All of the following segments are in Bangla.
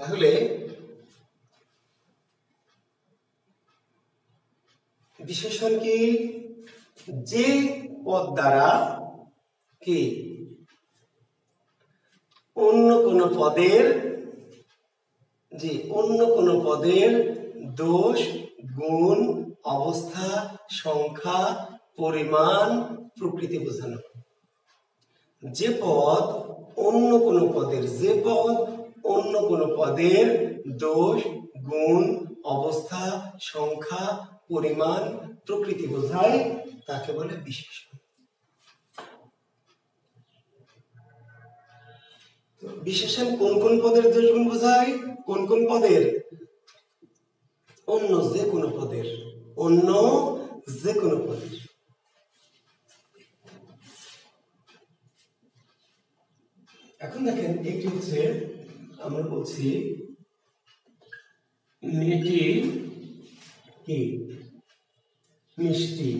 তাহলে বিশেষণ কি? যে পদ দ্বারা কি অন্য কোনো পদের দোষ, গুণ, অবস্থা, সংখ্যা, পরিমাণ, প্রকৃতি বোঝানো। যে পদ অন্য কোনো পদের দোষ, গুণ, অবস্থা, সংখ্যা, পরিমাণ, প্রকৃতি বোঝায় তাকে বলে বিশেষণ। বিশেষণ কোন কোন পদের দোষ গুণ বোঝায়? কোন কোন পদের? অন্য যে কোনো পদের। এখন দেখেন, একটি হচ্ছে আমরা বলছি মেয়েটি কি মিষ্টি,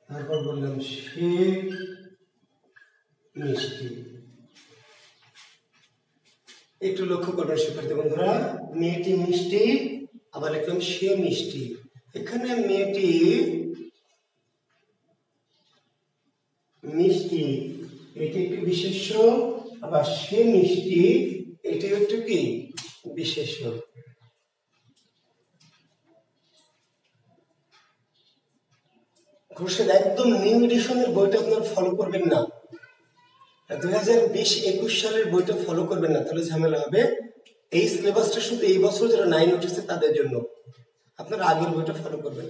তারপর বললাম সে মিষ্টি। একটু লক্ষ্য করবেন শিক্ষার্থী বন্ধুরা, মেয়েটি মিষ্টি, আবার লিখলাম সে মিষ্টি। এখানে মেয়েটি মিষ্টি এটি একটি বিশেষ্য, আবার সে মিষ্টি এটি একটু কি বিশেষ্য। ঘোষের একদম নিউ এডিশনের বইটা আপনারা ফলো করবেন না, 2020-21 সালের বইটা ফলো করবেন না, তাহলে ঝামেলা হবে। এই সিলেবাসটা শুধু এই বছর যারা 9 উঠেছে তাদের জন্য, আপনারা আগের বইটা ফলো করবেন।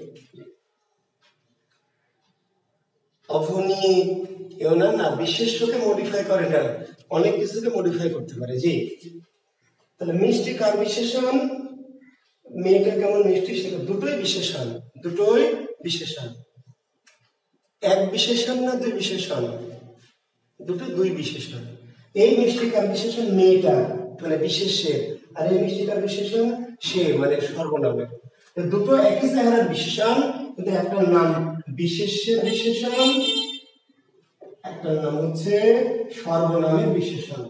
অভনি এও না বিশেষ্যকে মডিফাই করে না, অনেক কিছুকে মডিফাই করতে পারে। জি, তাহলে মিষ্টি কার বিশেষণ? মেয়েটা কেমন মিষ্টি সেটা দুটোই বিশেষণ। এক বিশেষণ না দুই বিশেষণ? দুই বিশেষণ। এই মিষ্টি কার বিশেষণ? মেয়েটা মানে বিশেষ্যের, আর এই মিষ্টি কার বিশেষণ? সে মানে সর্বনামের। দুটো একই চেহারার বিশেষণ, কিন্তু একটার নাম বিশেষ্যের বিশেষণ, একটার নাম হচ্ছে সর্বনামের বিশেষণ।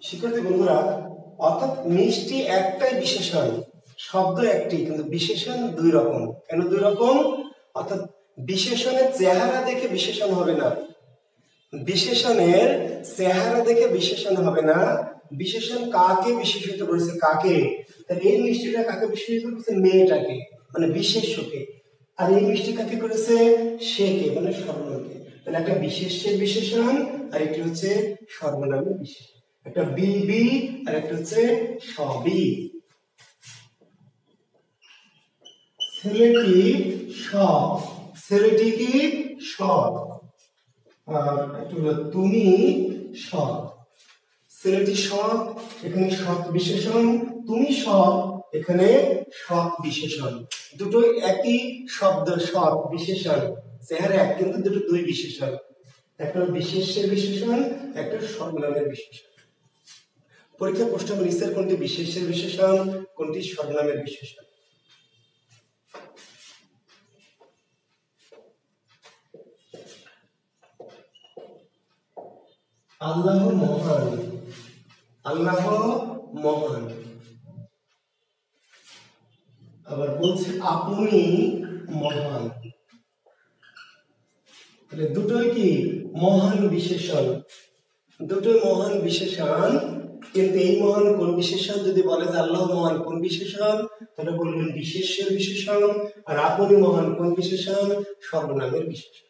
শিক্ষার্থী বন্ধুরা, অর্থাৎ মিষ্টি একটাই বিশেষণ, শব্দ একটি, কিন্তু বিশেষণ দুই রকম। কেন দুই রকম? অর্থাৎ বিশেষণের চেহারা দেখে বিশেষণ হবে না, বিশেষণ কাকে বিশেষিত করেছে, কাকে? তাহলে এই মিষ্টিটা কাকে বিশেষিত করেছে? মেয়েটাকে মানে বিশেষ্যকে। আর এই মিষ্টি কাকে করেছে? সেকে মানে সর্বনামকে। তাহলে একটা বিশেষ্যের বিশেষণ আর একটি হচ্ছে সর্বনামের বিশেষণ, একটা বি আর একটা হচ্ছে সবি। ছেলেটি সৎ, ছেলেটি কি সৎ, আর একটু হলো তুমি সৎ। ছেলেটি সৎ, এখানে সৎ বিশেষণ, তুমি সৎ, এখানে সৎ বিশেষণ। দুটোই একই শব্দ, সৎ বিশেষণ, চেহারা এক, কিন্তু দুটো দুই বিশেষণ। একটা বিশেষ্যের বিশেষণ, একটা সর্বনামের বিশেষণ। পরীক্ষা প্রশ্ন হবে নিচের কোনটি বিশেষ্যের বিশেষণ, কোনটি সর্বনামের বিশেষণ? আল্লাহ মহান, আল্লাহ মহান। আবার বলছে আপনি মহান। তাহলে দুটোই কি মহান বিশেষণ, দুটোই মহান বিশেষণ। কিন্তু এই মহান কোন বিশেষণ? যদি বলে যে আল্লাহ মহান কোন বিশেষণ, তাহলে বলবেন বিশেষ্যের বিশেষণ। আর আপনি মহান কোন বিশেষণ? সর্বনামের বিশেষণ,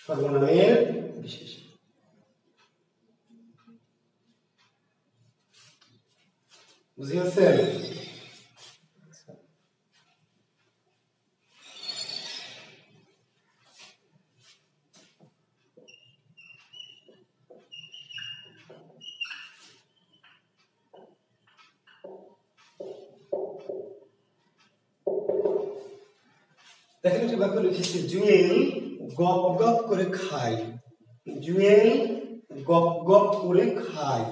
সর্বনামের বিশেষণ। বুঝিয়েছেন? দেখেন একটি বাক্য লিখেছে, জুয়েল গপ গপ করে খায়, জুয়েল গপ গপ করে খায়।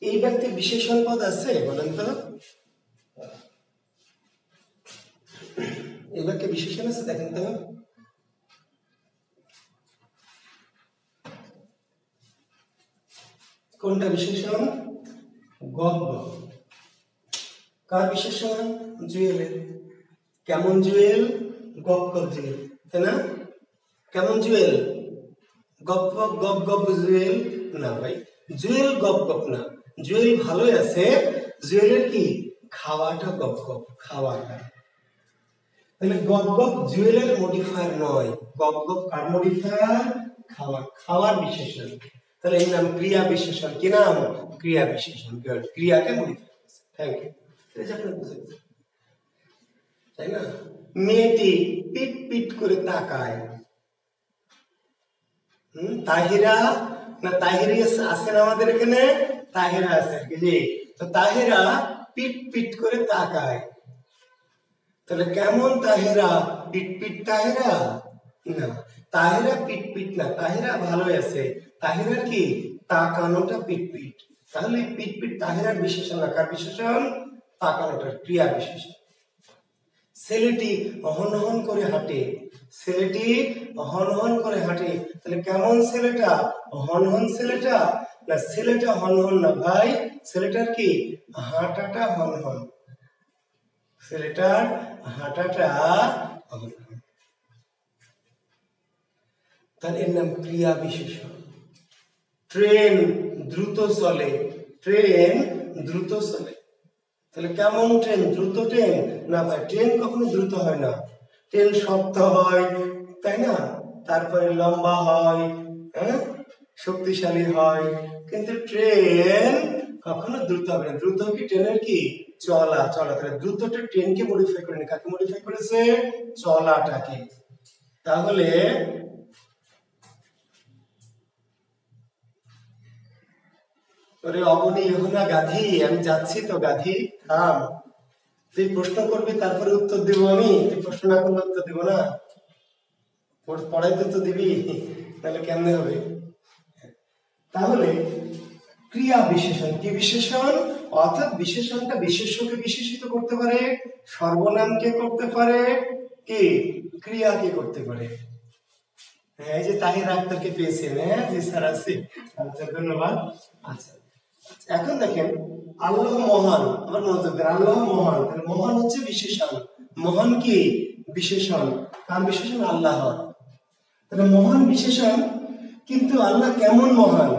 এই ব্যক্তির বিশেষণ পদ আছে বলেন তো? এই বাক্যে বিশেষণ আছে, দেখেন তো। কোনটা বিশেষণ? গপ গপ। কার বিশেষণ? জুয়েলের। কেমন জুয়েল? গপ গপ জুয়েল, তাই না? কেমন জুয়েল? গপ গপ গপ গপ জুয়েল না ভাই, জুয়েল গপ গপ না, জুয়েল ভালোই আছে, জুয়েলের কি খাওয়াটা গপ গপ, খাওয়াটা। তাহলে গপ গপ জুয়েলের মডিফায়ার নয়, গপ গপ কার মডিফায়ার? খাওয়ার, খাওয়ার বিশেষণ। তাহলে এর নাম ক্রিয়া বিশেষণ। কি নাম? ক্রিয়া বিশেষণ। ক্রিয়াকে মডিফাই করছে। Thank you. এই যে আপনি বুঝে গেছেন, তাই না? মেয়েটি পিট পিট করে তাকায়। তাহিরা না তাহিরি আছেন আমাদের এখানে? তাহিরা আছে জি। তো তাহিরা পিট পিট করে তাকায়। তাহলে কেমন তাহিরা? পিট পিট তাহিরা না, তাহিরা পিট পিট না, তাহিরা ভালোই আছে। তাহিরার কি তাকানোটা পিট পিট। তাহলে পিট পিট তাহিরার বিশেষণ না, কার বিশেষণ? তাকানোটার, ক্রিয়া বিশেষণ। ছেলেটি হন হন করে হাঁটে। ছেলেটি হন হন করে হাঁটে। তাহলে কেমন ছেলেটা? হন হন ছেলেটা না, ছেলেটা হন হন না ভাই, ছেলেটার কি হাঁটাটা হন হন, ছেলেটার হাঁটাটা হন হন। তাহলে এর নাম ক্রিয়া বিশেষণ। ট্রেন দ্রুত চলে। ট্রেন দ্রুত চলে। তাহলে কেমন ট্রেন? দ্রুত ট্রেন না ভাই, ট্রেন কখনো দ্রুত হয় না। ট্রেন শক্ত হয়, তাই না? তারপরে লম্বা হয়, হ্যাঁ, শক্তিশালী হয়, কিন্তু ট্রেন কখনো দ্রুত হবে না। দ্রুত কি ট্রেনের কি চলা, চলা। তাহলে দ্রুতটা ট্রেনকে মডিফাই করেনি, কাকে মডিফাই করেছে? চলাটাকে। তাহলে ওরে অবনী ইহুনা গাধি, আমি যাচ্ছি তো গাধি, থাম। তুই প্রশ্ন করবি তারপরে উত্তর দিব আমি, তুই প্রশ্ন না করলে উত্তর দিব না। পড়াইতে তো দিবি, তাহলে কেমনে হবে? তাহলে ক্রিয়া বিশেষণ কি বিশেষণ? অর্থাৎ বিশেষণটা বিশেষ্যকে বিশেষিত করতে পারে, সর্বনামকে করতে পারে, কি ক্রিয়াকে করতে পারে। হ্যাঁ, এই যে তাহির আক্তারকে পেয়েছেন। হ্যাঁ জি স্যার আছে, আচ্ছা ধন্যবাদ। আচ্ছা এখন দেখেন, আল্লাহ মহান, আবার মনোযোগ দেন, আল্লাহ মহান। তাহলে মহান হচ্ছে বিশেষণ, মহান কি বিশেষণ, কার বিশেষণ? আল্লাহর। তাহলে মহান বিশেষণ, কিন্তু আল্লাহ কেমন মহান?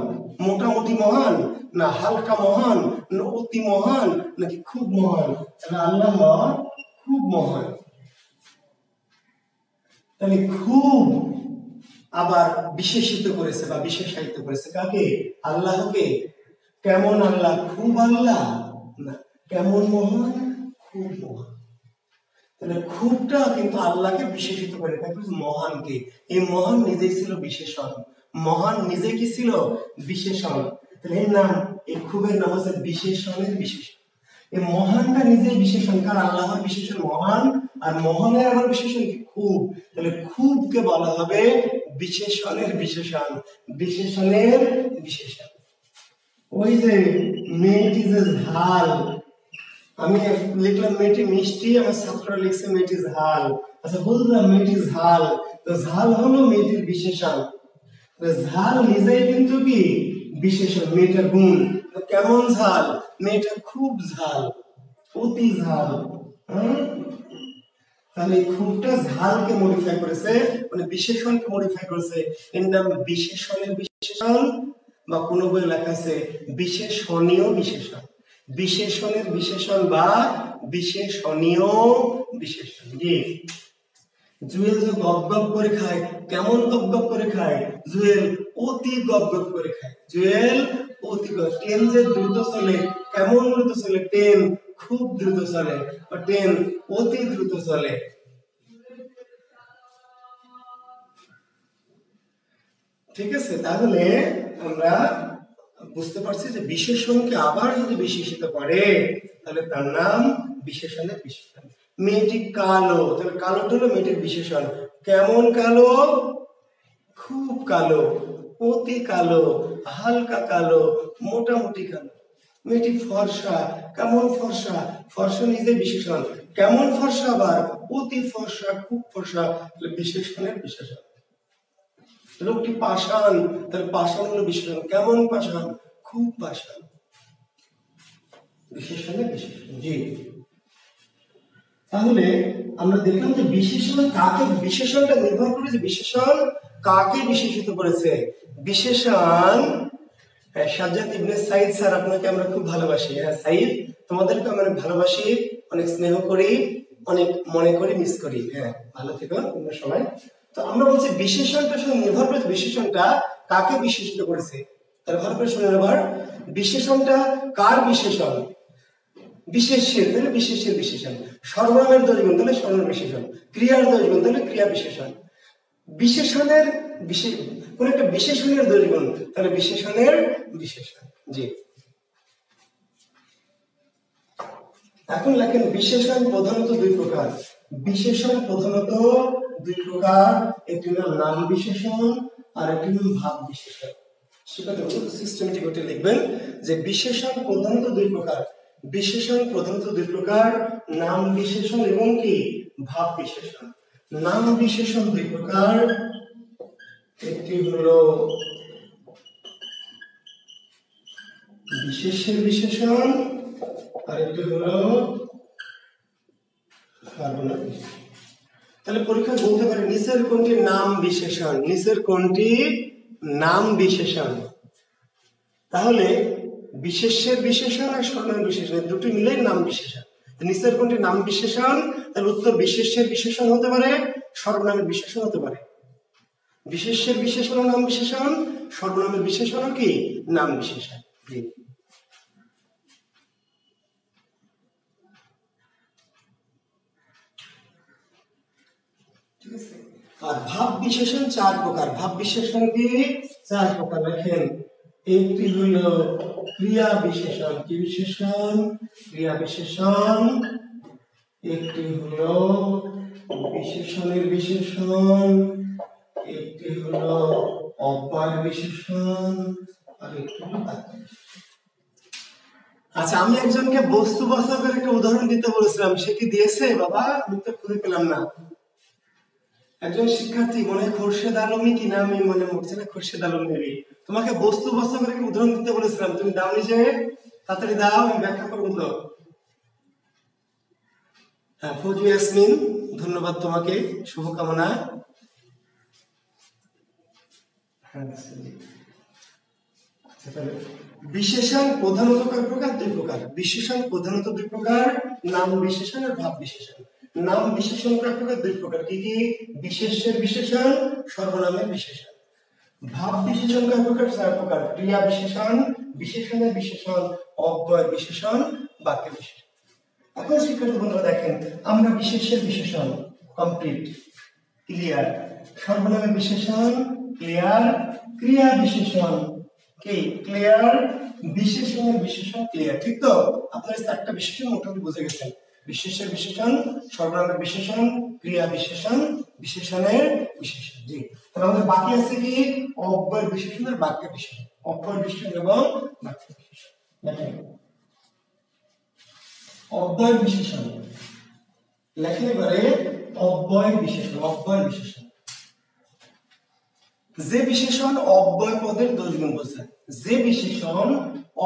মোটামুটি মহান না হালকা মহান না অতি মহান নাকি খুব মহান? তাহলে আল্লাহ খুব মহান। তাহলে খুব আবার বিশেষিত করেছে বা বিশেষায়িত করেছে কাকে? আল্লাহকে। কেমন আল্লাহ? খুব আল্লাহ না, কেমন মহান? খুব মহান। তাহলে খুবটা কিন্তু আল্লাহকে বিশেষিত করে, মহানকে। এই মহান নিজেই ছিল বিশেষণ, মহান নিজে কি ছিল? বিশেষণ। তাহলে এর নাম, এই খুবের নাম হচ্ছে বিশেষণের বিশেষণ। এই মহানটা নিজেই বিশেষণ, কারণ আল্লাহর বিশেষণ মহান, আর মহানের আবার বিশেষণ কি? খুব। তাহলে খুবকে বলা হবে বিশেষণের বিশেষণ, বিশেষণের বিশেষণ। ওই যে মেয়েটি যে ঝাল, আমি লিখলাম মেয়েটি মিষ্টি, আমার ছাত্ররা লিখছে মেয়েটি ঝাল। আচ্ছা বুঝলাম মেয়েটি ঝাল, তো ঝাল হলো মেয়েটির বিশেষণ। ঝাল নিজেই কিন্তু কি বিশেষণ, মেয়েটার গুণ। কেমন ঝাল? মেয়েটা খুব ঝাল, অতি ঝাল। তাহলে খুবটা ঝালকে মডিফাই করেছে, মানে বিশেষণকে মডিফাই করেছে। এর নাম বিশেষণের বিশেষণ, বা কোনো বই লেখা আছে বিশেষণীয় বিশেষণ। বিশেষণের বিশেষণ বা বিশেষণীয় বিশেষণ। জি, জুয়েল যে গপ গপ করে খায়, কেমন গপ গপ করে খায়? জুয়েল অতি গপ গপ করে খায়। জুয়েল অতি গপ। ট্রেন যে দ্রুত চলে, কেমন দ্রুত চলে? ট্রেন খুব দ্রুত চলে, বা ট্রেন অতি দ্রুত চলে। ঠিক আছে, তাহলে আমরা বুঝতে পারছি যে বিশেষণকে আবার যদি বিশেষিত করে তাহলে তার নাম বিশেষণের বিশেষণ। মেয়েটি কালো, তাহলে কালোটা হলো মেয়েটির বিশেষণ। কেমন কালো? খুব কালো, অতি কালো, হালকা কালো, মোটামুটি কালো। মেয়েটি ফর্সা, কেমন ফর্সা? ফর্সা নিজে বিশেষণ। কেমন ফর্সা? আবার অতি ফর্সা, খুব ফর্সা, তাহলে বিশেষণের বিশেষণ। লোকটি পাষাণ, তাহলে পাষাণ হলো বিশেষণ। কেমন পাষাণ? খুব পাষাণ, বিশেষণের বিশেষণ। জি, তাহলে আমরা দেখলাম যে বিশেষণ কাকে, বিশেষণটা নির্ভর করে যে বিশেষণ কাকে বিশেষিত করেছে। বিশেষণ সাজ্জাদ ইবনে সাইদ স্যার, আপনাকে আমরা খুব ভালোবাসি। হ্যাঁ সাইদ, তোমাদেরকে আমরা ভালোবাসি, অনেক স্নেহ করি, অনেক মনে করি, মিস করি। হ্যাঁ, ভালো থেকো তোমরা সবাই। তো আমরা বলছি বিশেষণটার সঙ্গে নির্ভর করে বিশেষণটা কাকে বিশেষিত করেছে। তাহলে ভালো করে শুনে নেবার, বিশেষণটা কার বিশেষণ? বিশেষ্যের, তাহলে বিশেষ্যের বিশেষণ। সর্বনামের দোষগুণ, তাহলে সর্বনাম বিশেষণ। ক্রিয়ার দোষগুণ, তাহলে ক্রিয়া বিশেষণ। বিশেষণের কোন একটা বিশেষণের দোষগুণ, তাহলে বিশেষণের বিশেষণ। জি, এখন লেখেন বিশেষণ প্রধানত দুই প্রকার। বিশেষণ প্রধানত দুই প্রকার, একটি হলো নাম বিশেষণ আর একটি হলো ভাব বিশেষণ। সেটা সিস্টেমেটিক ওটা লিখবেন যে বিশেষণ প্রধানত দুই প্রকার। বিশেষণ প্রধানত দুই প্রকার, নাম বিশেষণ এবং কি ভাব বিশেষণ। নাম বিশেষণ দুই প্রকার, একটি হলো বিশেষ্যের বিশেষণ আর একটি হলো সর্বনাম বিশেষণ। তাহলে পরীক্ষা বলতে পারে নিচের কোনটি নাম বিশেষণ, নিচের কোনটি নাম বিশেষণ। তাহলে বিশেষ্যের বিশেষণ আর সর্বনাম বিশেষণ দুটি মিলেই নাম বিশেষণ। নিচের কোনটি নাম বিশেষণ, তাহলে উত্তর বিশেষ্যের বিশেষণ হতে পারে, সর্বনামের বিশেষণ হতে পারে। বিশেষ্যের বিশেষণ নাম বিশেষণ, সর্বনামের বিশেষণ কি নাম বিশেষণ। আর ভাব বিশেষণ চার প্রকার। ভাব বিশেষণ কি চার প্রকার লেখেন। একটি হইল ক্রিয়া বিশেষণ। কি বিশেষণ? ক্রিয়া বিশেষণ। একটি হলো বিশেষণের বিশেষণ, একটি হলো অব্যয় বিশেষণ আর একটি হলো বাক্য বিশেষণ। আচ্ছা, আমি একজনকে বস্তুবাচকের একটা উদাহরণ দিতে বলেছিলাম, সে কি দিয়েছে? বাবা আমি তো খুঁজে পেলাম না। একজন শিক্ষার্থী, মনে হয় খোরশেদ আলমী কি নাম, মনে পড়ছে না, খোরশেদ আলম নেবি। তোমাকে বস্তুবাচকের একটা উদাহরণ দিতে বলেছিলাম, তুমি দাও নিজে, তাড়াতাড়ি দাও, আমি ব্যাখ্যা করবো তো। হ্যাঁ, ফৌজু ইয়াসমিন, ধন্যবাদ তোমাকে, শুভকামনা। বিশেষণ প্রধানত কয় প্রকার? দুই প্রকার। বিশেষণ প্রধানত দুই প্রকার, নাম বিশেষণ আর ভাব বিশেষণ। নাম বিশেষণ কয় প্রকার? দুই প্রকার। কি কি? বিশেষ্যের বিশেষণ, সর্বনামের বিশেষণ। ভাব বিশেষণ কয় প্রকার? চার প্রকার। ক্রিয়া বিশেষণ, বিশেষণের বিশেষণ, অব্যয় বিশেষণ, বাক্য বিশেষণ। এখন শিক্ষার্থী বন্ধুরা দেখেন, আমরা বিশেষ্যের বিশেষণ কমপ্লিট, ক্লিয়ার। সর্বনামের বিশেষণ ক্লিয়ার, ক্রিয়া বিশেষণ কি ক্লিয়ার, বিশেষণের বিশেষণ ক্লিয়ার। ঠিক তো? আপনারা চারটা বিশেষণ মোটামুটি বুঝে গেছেন। বিশেষ্যের বিশেষণ, সর্বনামের বিশেষণ, ক্রিয়া বিশেষণ, বিশেষণের বিশেষণ। জি, তাহলে আমাদের বাকি আছে কি? অব্যয় বিশেষণ আর বাক্য বিশেষণ। অব্যয় বিশেষণ এবং বাক্য বিশেষণ। দেখেন অব্যয় বিশেষণ লেখেন এবারে। অব্যয় বিশেষণ, অব্যয় বিশেষণ যে বিশেষণ অব্যয় পদের দোষগুণ বোঝায়। যে বিশেষণ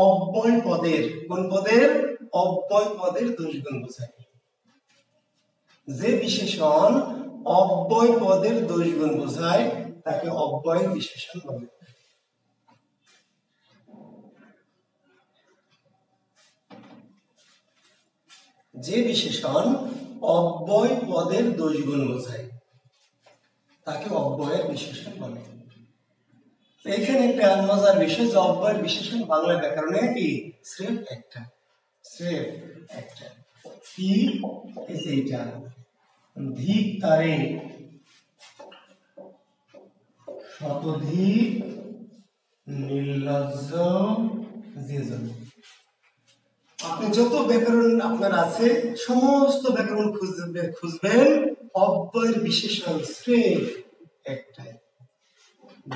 অব্যয় পদের, কোন পদের? অব্যয় পদের দোষগুণ বোঝায়। যে বিশেষণ অব্যয় পদের দোষগুণ বোঝায় তাকে অব্যয় বিশেষণ বলে। যে বিশেষণ অব্যয় পদের দোষগুণ বোঝায় তাকে অব্যয়ের বিশেষণ বলে। এখানে একটা মজার বিষয় যে অব্যয়ের বিশেষণ বাংলা ব্যাকরণে কি স্রেফ একটা, স্রেফ একটা। কি এইটা? ধিক তারে, শতধিক নির্লজ্জ যেজন। আপনি যত ব্যাকরণ আপনার আছে সমস্ত ব্যাকরণ খুঁজবেন, অব্যয়ের বিশেষণ স্রেফ একটাই।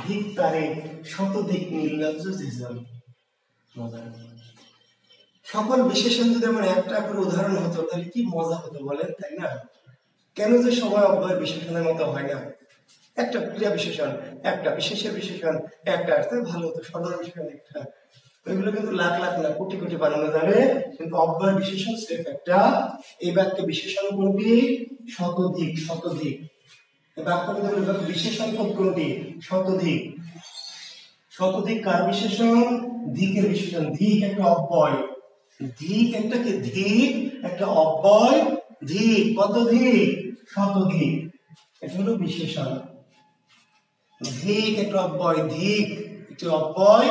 ধিক তারে, শতধিক নির্লজ্জ যেজন। সকল বিশেষণ যদি আমার একটা করে উদাহরণ হতো তাহলে কি মজা হতো বলেন, তাই না? কেন যে সবাই অব্যয় বিশেষণের মতো হয় না? একটা ক্রিয়া বিশেষণ, একটা বিশেষের বিশেষণ, একটা ভালো হতো সদর বিশেষণ একটা, এগুলো কিন্তু লাখ লাখ না কোটি কোটি বানানো যাবে, কিন্তু অব্যয় বিশেষণ স্রেফ একটা। এই বাক্যে বিশেষণ কোনটি? শতধিক। শতধিক। এই বাক্যটি হলো বিশেষণ কোনটি? শতধিক। শতধিক কার বিশেষণ? ধিকের বিশেষণ। ধিক একটা অব্যয়, ধিক একটা কি? ধিক একটা অব্যয়। ধিক কত ধিক? শতধিক। এটা হলো বিশেষণ। ধিক একটা অব্যয়, ধিক একটি অব্যয়,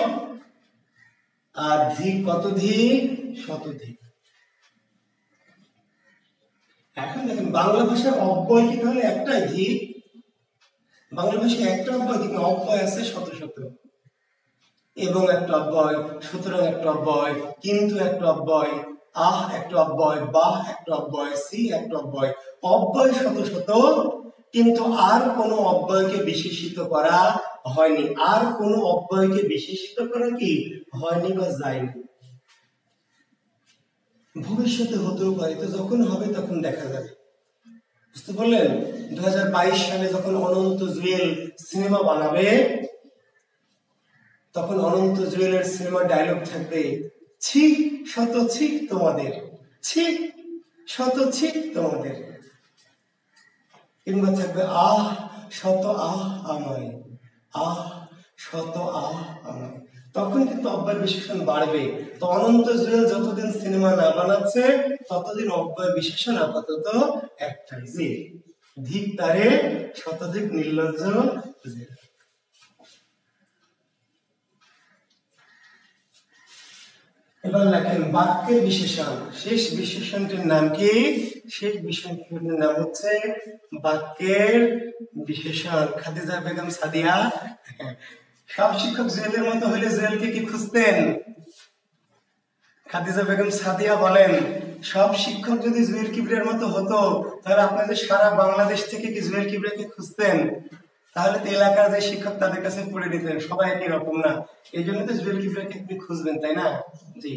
আর ধিক কত ধিক? শতধিক। এখন দেখেন বাংলা ভাষার অব্যয় কি তাহলে একটাই ধিক? বাংলা ভাষায় একটা অব্যয়, কিন্তু অব্যয় আছে শত শত। এবং একটা অব্যয়, সুতরাং একটা অব্যয়, কিন্তু একটা অব্যয়, আহ একটা অব্যয়, বাহ একটা অব্যয়, সি একটা অব্যয়। অব্যয় শত শত, কিন্তু আর কোন অব্যয়কে বিশেষিত করা হয়নি। আর কোন অব্যয়কে বিশেষিত করা কি হয়নি বা যায়নি। ভবিষ্যতে হতেও পারে, তো যখন হবে তখন দেখা যাবে। বুঝতে পারলেন? 2022 সালে যখন অনন্ত জুয়েল সিনেমা বানাবে, তখন অনন্ত জুয়েলের সিনেমার ডায়লগ থাকবে, ছি শত ছি তোমাদের, ছি শত ছি তোমাদের। কিংবা থাকবে আহ শত আহ আমায়, আহ শত আহ আমায়। তখন কিন্তু অব্যয় বিশেষণ বাড়বে। তো অনন্ত জুয়েল যতদিন সিনেমা না বানাচ্ছে ততদিন অব্যয় বিশেষণ আপাতত একটাই, যে ধিক তারে শতধিক নির্লজ্জ। এবার লেখেন বাক্যের বিশেষণ। শেষ বিশেষণটির নাম কি? শেষ বিশেষণটির নাম হচ্ছে বাক্যের বিশেষণ। খাদিজা বেগম সাদিয়া। সব শিক্ষক জুয়েলের মতো হলে জুয়েলকে কি খুঁজতেন? খাদিজা বেগম সাদিয়া বলেন, সব শিক্ষক যদি জুয়েল কিবরিয়ার মতো হতো, তাহলে আপনাদের সারা বাংলাদেশ থেকে কি জুয়েল কিবরিয়াকে খুঁজতেন? তাহলে তো এলাকার যে শিক্ষক তাদের কাছে পড়ে দিতেন, সবাই একই রকম না। এই জন্য তো জুয়েল কিবরিয়াকে আপনি খুঁজবেন, তাই না? জি।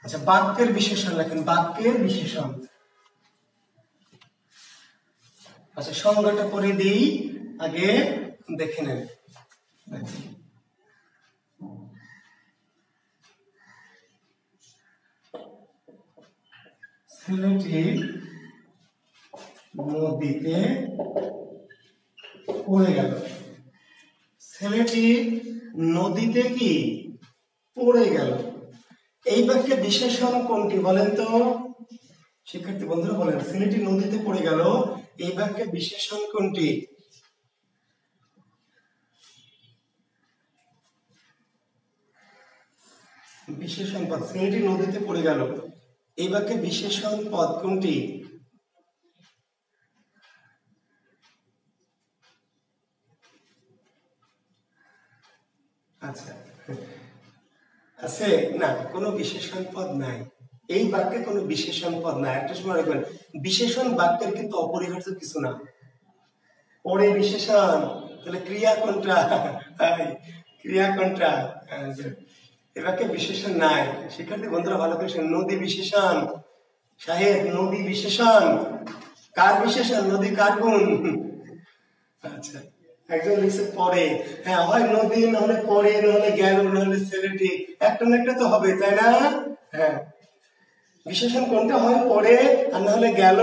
আচ্ছা, বাক্যের বিশেষণ লেখেন। বাক্যের বিশেষণ। আচ্ছা, সংজ্ঞাটা করে দিই, আগে দেখে নেন। ছেলেটি নদীতে পড়ে গেল। ছেলেটি নদীতে কি পড়ে গেল। এই বাক্যে বিশেষণ কোনটি বলেন তো? শিক্ষার্থী বন্ধুরা বলেন, ছেলেটি নদীতে পড়ে গেল, এই বাক্যে বিশেষণ কোনটি? বিশেষণ পদ। ছেলেটি নদীতে পড়ে গেল, এই বাক্যে বিশেষণ পদ কোনটি? আচ্ছা, আছে না, কোনো বিশেষণ পদ নাই। এই বাক্যে কোনো বিশেষণ পদ নাই। একটা সময় রাখবেন, বিশেষণ বাক্যের কিন্তু অপরিহার্য কিছু না। পরে বিশেষণ, তাহলে ক্রিয়া কোনটা? ক্রিয়া কোনটা? এই বাক্যে বিশেষণ নাই। শিক্ষার্থী বন্ধুরা ভালো করে শুনুন, নদী বিশেষণ। শাহেদ, নদী বিশেষণ। কার বিশেষণ? নদী কার গুণ? আচ্ছা, একজন লিখছে পরে। হ্যাঁ, হয় নদী, নাহলে পরে, নাহলে গেল, নাহলে ছেলেটি, একটা না একটা তো হবে, তাই না? হ্যাঁ, বিশেষণ কোনটা হয়? পরে, আর নাহলে গেল,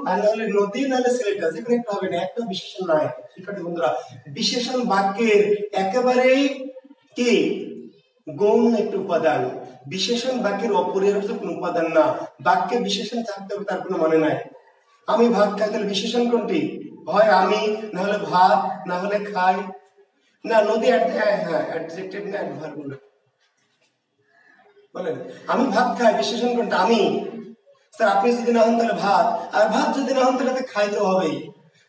আর নাহলে নদী, নাহলে ছেলেটা, যেখানে একটা হবে না। একটা বিশেষণ নাই। শিক্ষার্থী বন্ধুরা, বিশেষণ বাক্যের একেবারেই কি গৌণ একটি উপাদান। বিশেষণ বাক্যের অপরিহার্য কোন উপাদান না। বাক্যে বিশেষণ থাকতে হবে তার কোনো মানে নাই। আমি ভাত খাই, তাহলে বিশেষণ কোনটি? হয় আমি, না হলে ভাত, না হলে খাই। না, নদী অ্যাডজেক্টিভ না, অ্যাডভার্ব না। বলেন, আমি ভাত খাই, বিশেষণ কোনটা? আমি। স্যার আপনি যদি না হন তাহলে ভাত, আর ভাত যদি না হন তাহলে খাই তো হবেই।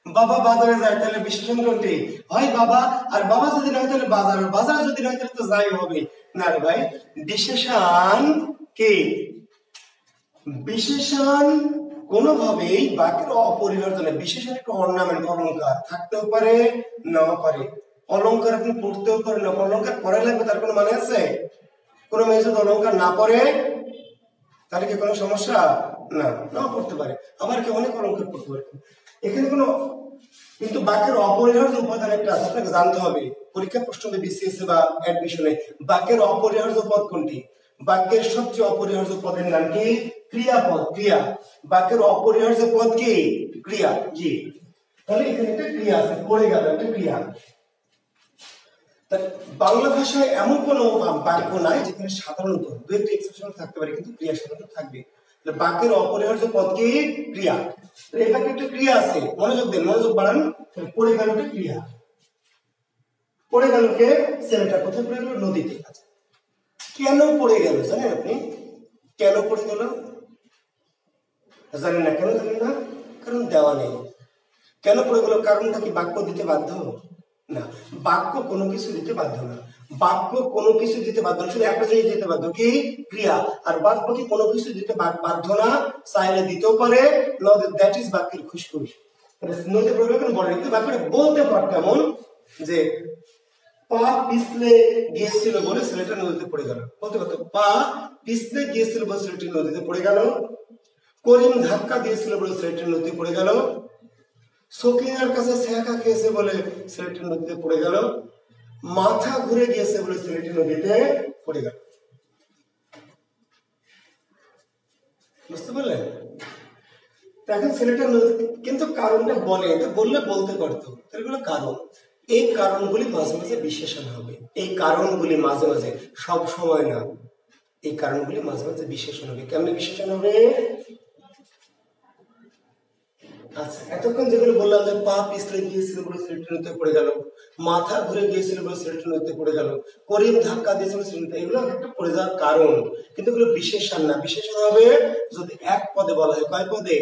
বাবা বাজারে যায়, তাহলে বিশেষণ কোনটি? হয় বাবা, আর বাবা যদি না হয় তাহলে বাজার, বাজার যদি না হয় তাহলে তো যাই হবে। না রে ভাই, বিশেষণ কি? বিশেষণ কোনোভাবেই বাক্যের অপরিহার্য নয়। বিশেষণ একটা অর্নামেন্ট, অলংকার থাকতেও পারে, নাও পারে। অলংকার আপনি পড়তেও পারেন না, অলংকার পড়া লাগবে তার কোনো মানে আছে? কোনো মেয়ে যদি অলংকার না পড়ে তাহলে কি কোনো সমস্যা? না, নাও পড়তে পারে, আবার কেউ অনেক অলঙ্কার পড়তে পারে। এখানে কোনো কিন্তু বাক্যের অপরিহার্য উপাদান একটা আছে, আপনাকে জানতে হবে। পরীক্ষা প্রশ্ন বিসিএস বা অ্যাডমিশনে বাক্যের অপরিহার্য পদ কোনটি? বাক্যের সবচেয়ে অপরিহার্য পদের নাম কি? ক্রিয়াপদ। ক্রিয়া। বাক্যের অপরিহার্য পদ কি? ক্রিয়া। জি, তাহলে এখানে একটা ক্রিয়া আছে, পড়ে গেল একটা ক্রিয়া। বাংলা ভাষায় এমন কোনো বাক্য নাই যেখানে সাধারণত দু একটা এক্সেপশন থাকতে পারে, কিন্তু ক্রিয়া সাধারণত থাকবে। বাক্যের অপরিহার্য পদ কি? ক্রিয়া। এখানে একটা ক্রিয়া আছে, মনোযোগ দেন, মনোযোগ বাড়ান। পড়ে গেল একটা ক্রিয়া। পড়ে গেল কে? ছেলেটা। কোথায় পড়ে গেল? নদীতে। আচ্ছা, কেন পড়ে গেল জানেন আপনি? কেন পড়ে গেল জানেন না? কেন জানেন না? কারণ দেওয়া নেই। কেন পড়ে গেল? কারণটা কি বাক্য দিতে বাধ্য না? বাক্য কোনো কিছু দিতে বাধ্য না। বাক্য কোনো কিছু দিতে বাধ্য না, শুধু একটা জিনিস দিতে বাধ্য, কি? ক্রিয়া। আর বাক্য কি কোনো কিছু দিতে বাধ্য না, চাইলে দিতেও পারে, দ্যাট ইজ বাক্যের খুশখুশ। নদীতে পড়ে গেল বলে, কিন্তু বাক্যটা বলতে পারত এমন যে পা পিছলে গিয়েছিল বলে ছেলেটা নদীতে পড়ে গেল। বলতে পারতো পা পিছলে গিয়েছিল বলে ছেলেটি নদীতে পড়ে গেল। করিম ধাক্কা দিয়েছিল বলে ছেলেটি নদীতে পড়ে গেল। সকিনার কাছে ছ্যাঁকা খেয়েছে বলে ছেলেটি নদীতে পড়ে গেল। মাথা ঘুরে গিয়েছে বলে ছেলেটি নদীতে পড়ে গেল। বুঝতে পারলেন? এখন ছেলেটা কিন্তু কারণটা বললে বলতে পারতো, এগুলো কারণ। এই কারণগুলি মাঝে মাঝে বিশেষণ হবে। এই কারণগুলি মাঝে মাঝে, সব সময় না, এই কারণগুলি মাঝে মাঝে বিশেষণ হবে। কেমন বিশেষণ হবে? আচ্ছা, এতক্ষণ যেগুলো বললাম যে পা পিছলে গিয়েছিল বলে ছেলেটি নদীতে পড়ে গেল, মাথা ঘুরে গিয়েছিল বলে ছেলেটি নদীতে পড়ে গেল, করিম ধাক্কা দিয়েছিল ছেলেটি, এগুলো একটা পড়ে যাওয়ার কারণ, কিন্তু এগুলো বিশেষণ না। বিশেষণ হবে যদি এক পদে বলা হয়। কয় পদে?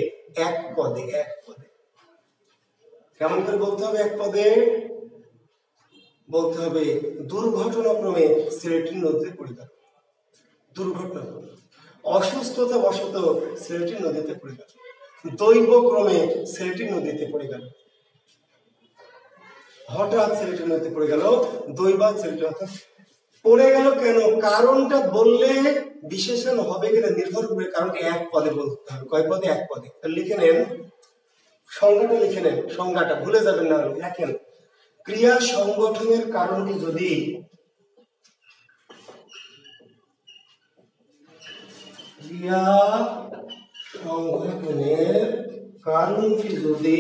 এক পদে। এক পদে। কেমন করে বলতে হবে? এক পদে বলতে হবে দুর্ঘটনাক্রমে ছেলেটি নদীতে পড়ে গেল। দুর্ঘটনা, অসুস্থতা বশত ছেলেটি নদীতে পড়ে গেল। দৈবক্রমে ছেলেটি নদীতে পড়ে গেল। হঠাৎ ছেলেটি নদীতে পড়ে গেল। দৈবাৎ ছেলেটি অর্থাৎ পড়ে গেল কেন? কারণটা বললে বিশেষণ হবে কিনা নির্ভর করে কারণটা এক পদে বলতে হবে। কয় পদে? এক পদে। লিখে নেন, সংজ্ঞাটা লিখে নেন, সংজ্ঞাটা ভুলে যাবেন না। দেখেন, ক্রিয়া সংগঠনের কারণটি যদি ক্রিয়া সংগঠনের কারণটি যদি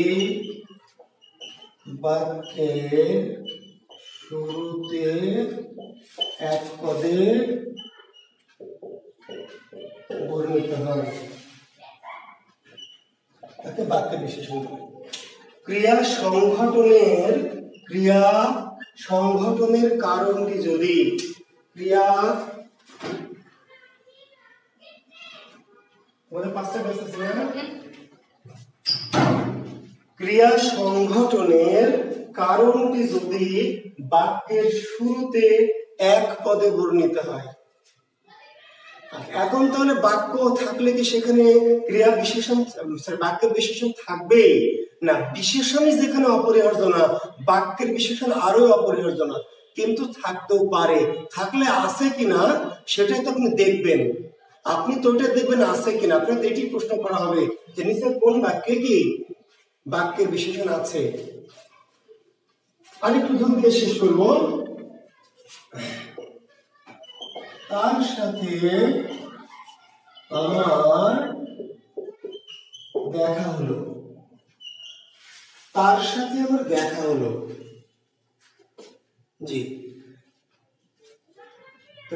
বাক্যের শুরুতে এক পদে বর্ণিত হয়, তাকে বাক্যের বিশেষণ বলে। ক্রিয়া সংগঠনের কারণটি যদি ক্রিয়া সংগঠনের কারণটি যদি বাক্যের শুরুতে এক পদে বর্ণিত হয়। এখন তাহলে বাক্য থাকলে কি সেখানে ক্রিয়া বিশেষণ, বাক্যের বিশেষণ থাকবে না? বিশেষণই যেখানে অপরিহার্য না, বাক্যের বিশেষণ আরো অপরিহার্য না, কিন্তু থাকতেও পারে। থাকলে আছে কিনা সেটাই তো আপনি দেখবেন। আপনি তো ওইটা দেখবেন আছে কিনা। আপনার এটি প্রশ্ন করা হবে যে নিচে কোন বাক্যে কি বাক্যের বিশেষণ আছে। আরেকটু দূর দিয়ে শেষ করব। তার সাথে আমার দেখা হলো। তার সাথে আমার দেখা হলো। জি,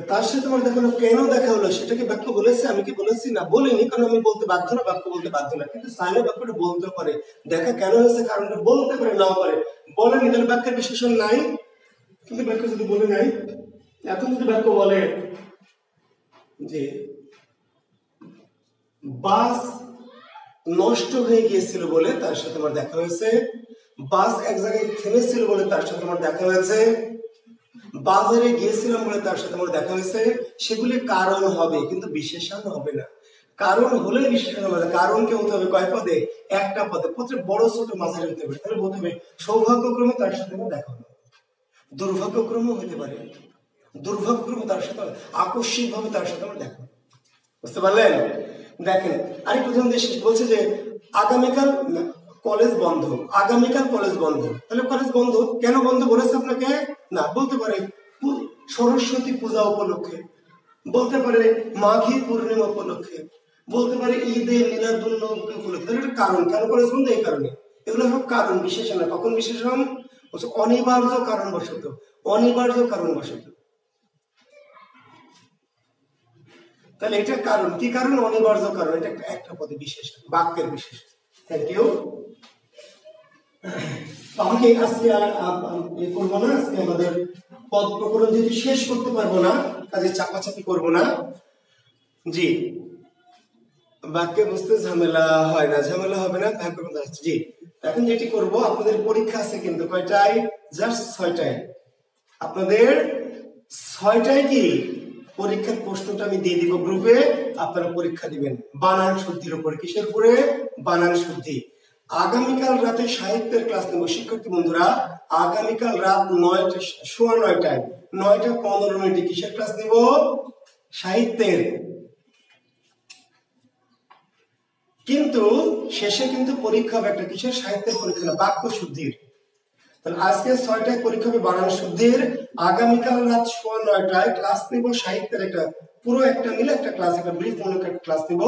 তার সাথে আমার দেখা হলো। কেন দেখা হলো সেটা কি বাক্য বলেছে? আমি কি বলেছি? না, বলিনি, কারণ আমি বলতে বাধ্য না, বাক্য বলতে বাধ্য না। কিন্তু চাইলে বাক্যটা বলতে পারে। দেখা কেন হয়েছে কারণটা বলতে পারে, নাও পারে। বলেনি তাহলে বাক্যের বিশেষণ নাই। কিন্তু বাক্য যদি বলে নাই, এখন যদি বাক্য বলে যে বাস নষ্ট হয়ে গিয়েছিল বলে তার সাথে আমার দেখা হয়েছে, বাস এক জায়গায় থেমেছিল বলে তার সাথে আমার দেখা হয়েছে, বাজারে গিয়েছিলাম বলে তার সাথে আমার দেখা হয়েছে, সেগুলি কারণ হবে, কিন্তু বিশেষণ হবে না। কারণ হলে বিশেষণ হবে না। কারণকে হতে হবে কয় পদে? একটা পদে। পত্রে বড় ছোট মাঝারি হতে পারে। তাহলে বলতে হবে সৌভাগ্যক্রমে তার সাথে আমার দেখা হলো। দুর্ভাগ্যক্রমও হতে পারে। দুর্ভাগ্যক্রমে তার সাথে, আকস্মিক ভাবে তার সাথে আমার দেখা হলো। বুঝতে পারলেন? দেখেন আরেকটু ধ্যান দিয়ে বলছে যে আগামীকাল কলেজ বন্ধ, আগামীকাল কলেজ বন্ধ। তাহলে কলেজ বন্ধ কেন বন্ধ বলেছে আপনাকে? না, বলতে পারে সরস্বতী পূজা উপলক্ষে, বলতে পারে মাঘী পূর্ণিমা উপলক্ষে, বলতে পারে ঈদে মিলাদুন্নবী উপলক্ষে। তাহলে একটা কারণ, কেন কলেজ বন্ধ এই কারণে। এগুলো সব কারণ, বিশেষণ না। কখন বিশেষণ? অনিবার্য কারণবশত, অনিবার্য কারণবশত। তাহলে এটা কারণ, কি কারণ? অনিবার্য কারণ। এটা একটা পদে বিশেষণ, বাক্যের বিশেষণ। Thank you. আমাকে আজকে আর করবো না, আজকে আমাদের পদ প্রকরণ যেহেতু শেষ করতে পারবো না, কাজে চাপাচাপি করবো না। জি, বাক্যে বুঝতে ঝামেলা হয় না, ঝামেলা হবে না। জি, এখন যেটি করব, আপনাদের পরীক্ষা আছে কিন্তু কয়টায়? জাস্ট 6টায়। আপনাদের 6টায় কি পরীক্ষার প্রশ্নটা আমি দিয়ে দিব গ্রুপে, আপনারা পরীক্ষা দিবেন বানান শুদ্ধির উপরে। কিসের উপরে? বানান শুদ্ধি। আগামীকাল রাতে সাহিত্যের ক্লাস নেব শিক্ষার্থী বন্ধুরা। আগামীকাল রাত 9টায় 9:15 কিসের ক্লাস নেব? সাহিত্যের। কিন্তু শেষে কিন্তু পরীক্ষা হবে একটা, কিসের? সাহিত্যের পরীক্ষা না, বাক্য শুদ্ধির। তাহলে আজকে 6টায় পরীক্ষা হবে বানান শুদ্ধির। আগামীকাল রাত 9:15 ক্লাস নিব সাহিত্যের, একটা পুরো একটা মিলে একটা ক্লাস, একটা ব্রিফ মূলক একটা ক্লাস নিব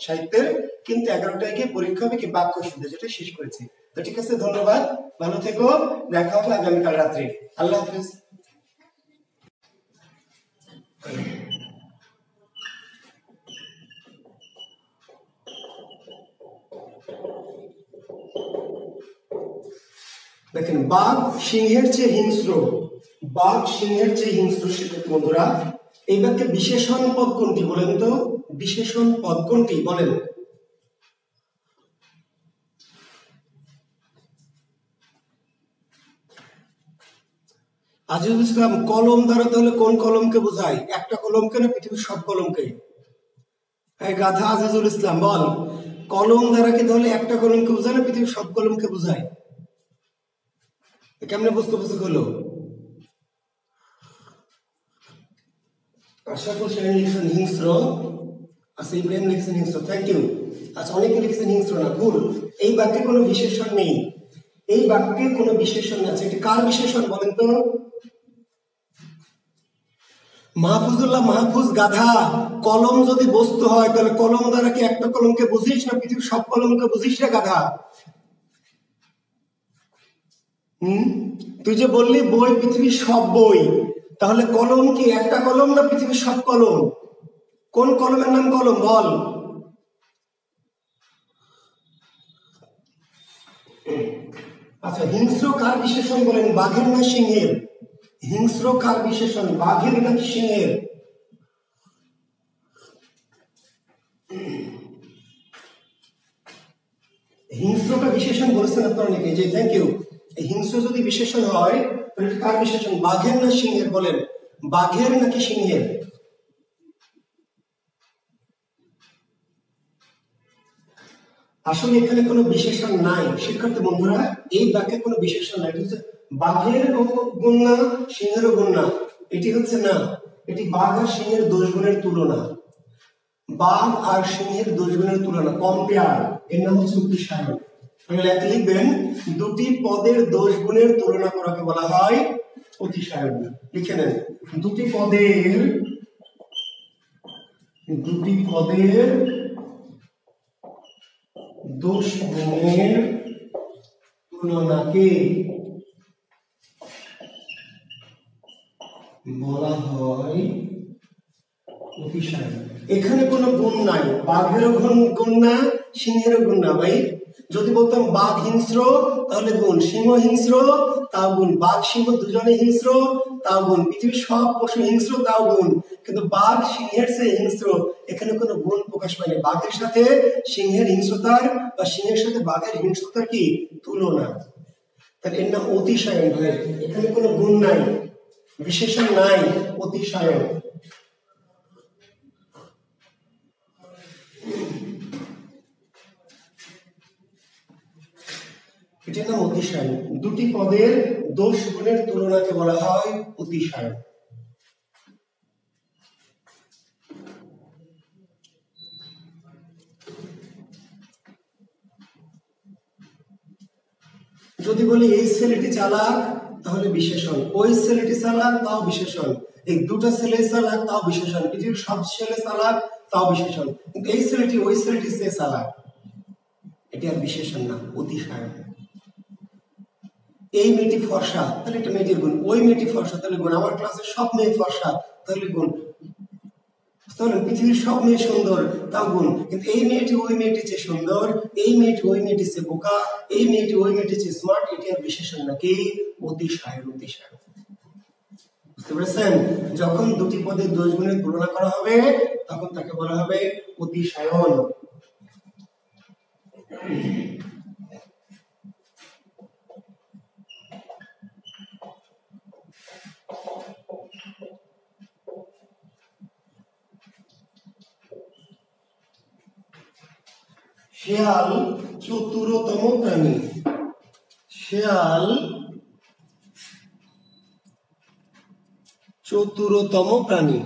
সাহিত্যের। কিন্তু 11টায় গিয়ে পরীক্ষা হবে কি? বাক্য শুদ্ধি, যেটা শেষ করেছি। তো ঠিক আছে, ধন্যবাদ, ভালো থেকো, দেখা হবে আগামীকাল রাত্রে। আল্লাহ হাফেজ। দেখেন, বাঘ সিংহের চেয়ে হিংস্র, বাঘ সিংহের চেয়ে হিংস্র। শিক্ষার্থী বন্ধুরা, এই বাক্যে বিশেষণ পদ কোনটি বলেন তো? বিশেষণ পদ কোনটি বলেন? আজিজুল ইসলাম, কলম দ্বারা তাহলে কোন কলমকে বোঝায়? একটা কলমকে না পৃথিবীর সব কলমকে? এই গাধা আজিজুল ইসলাম, বল, কলম দ্বারা কি তাহলে একটা কলমকে বোঝায় না পৃথিবীর সব কলমকে বোঝায়? কেমনে বুঝতে বুঝতে হলো? আশরাফুল শাহিন লিখেছেন হিংস্র। আচ্ছা, ইব্রাহিম লিখেছেন হিংস্র, থ্যাংক ইউ। আচ্ছা, অনেকে লিখেছেন হিংস্র না, ভুল। এই বাক্যে কোনো বিশেষণ নেই, এই বাক্যে কোনো বিশেষণ আছে। এটি কার বিশেষণ বলেন তো? মাহফুজুল্লাহ মাহফুজ, গাধা, কলম যদি বস্তু হয় তাহলে কলম দ্বারা কি একটা কলমকে বুঝিস না পৃথিবীর সব কলমকে বুঝিস না গাধা? তুই যে বললি বই পৃথিবীর সব বই, তাহলে কলম কি একটা কলম না পৃথিবীর সব কলম? কোন কলমের নাম কলম বল? আচ্ছা, হিংস্র কার বিশেষণ বলেন? বাঘের না সিংহের? হিংস্র কার বিশেষণ, বাঘের না সিংহের? হিংস্রটা বিশেষণ বলেছেন আপনারা অনেকে, যে থ্যাংক ইউ। হিংস্র যদি বিশেষণ হয় তাহলে কার বিশেষণ, বাঘের না সিংহের বলেন? বাঘের নাকি সিংহের? আসলে এখানে কোনো বিশেষণ নাই শিক্ষার্থী বন্ধুরা, এই বাক্যে কোনো বিশেষণ নাই। বাঘের গুণ না, সিংহেরও গুণ না, এটি হচ্ছে না, এটি বাঘ আর সিংহের দোষ গুণের তুলনা। বাঘ আর সিংহের দোষ গুণের তুলনা, কম্পেয়ার, এর নাম হচ্ছে অতিশায়ন। লিখবেন, দুটি পদের দোষ গুণের তুলনা করাকে বলা হয় অতিশায়ন। লিখে নেন, দুটি পদের দোষ গুণের তুলনাকে বলা হয় অতিশায়ন। এখানে কোনো গুণ নাই, বাঘেরও গুণ না, সিংহেরও গুণ না। ভাই, যদি বলতাম বাঘ হিংস্র তাহলে গুণ, সিংহ হিংস্র তাও গুণ, বাঘ সিংহ দুজনে হিংস্র তাও গুণ, পৃথিবীর সব পশু হিংস্র তাও গুণ। কিন্তু বাঘ সিংহের চেয়ে হিংস্র, এখানে কোনো গুণ প্রকাশ পায়নি। বাঘের সাথে সিংহের হিংস্রতার বা সিংহের সাথে বাঘের হিংস্রতার কি তুলনা? তাহলে এর নাম অতিশায়ন। ভাই, এখানে কোনো গুণ নাই, বিশেষণ নাই, অতিশায়ন। এটার নাম অতিশায়ন। দুটি পদের দোষ গুণের তুলনাকে বলা হয় অতিশায়ন। যদি বলি এই ছেলেটি চালাক তাহলে বিশেষণ, ওই ছেলেটি চালাক তাও বিশেষণ, এই দুটো ছেলে চালাক তাও বিশেষণ, পৃথিবীর সব ছেলে চালাক তাও বিশেষণ, কিন্তু এই ছেলেটি ওই ছেলেটির চেয়ে চালাক এটি আর বিশেষণ না, অতিশয়। এই মেয়েটি ফর্সা তাহলে এটা মেয়েটির গুণ, ওই মেয়েটি ফর্সা তাহলে গুণ, আমার ক্লাসের সব মেয়ে ফর্সা তাহলে গুণ, তাহলে পৃথিবীর সব মেয়ে সুন্দর তাও গুণ, কিন্তু এই মেয়েটি ওই মেয়েটির চেয়ে সুন্দর, এই মেয়েটি ওই মেয়েটির চেয়ে বোকা, এই মেয়েটি ওই মেয়েটির চেয়ে স্মার্ট, এটি আর বিশেষণ নাকি অতিশয়। অতিশয় বুঝতে পেরেছেন? যখন দুটি পদের দোষ গুণের তুলনা করা হবে তখন তাকে বলা হবে অতিশয়ন। শেয়াল চতুরতম প্রাণী। শেয়াল চতুরতম প্রাণী,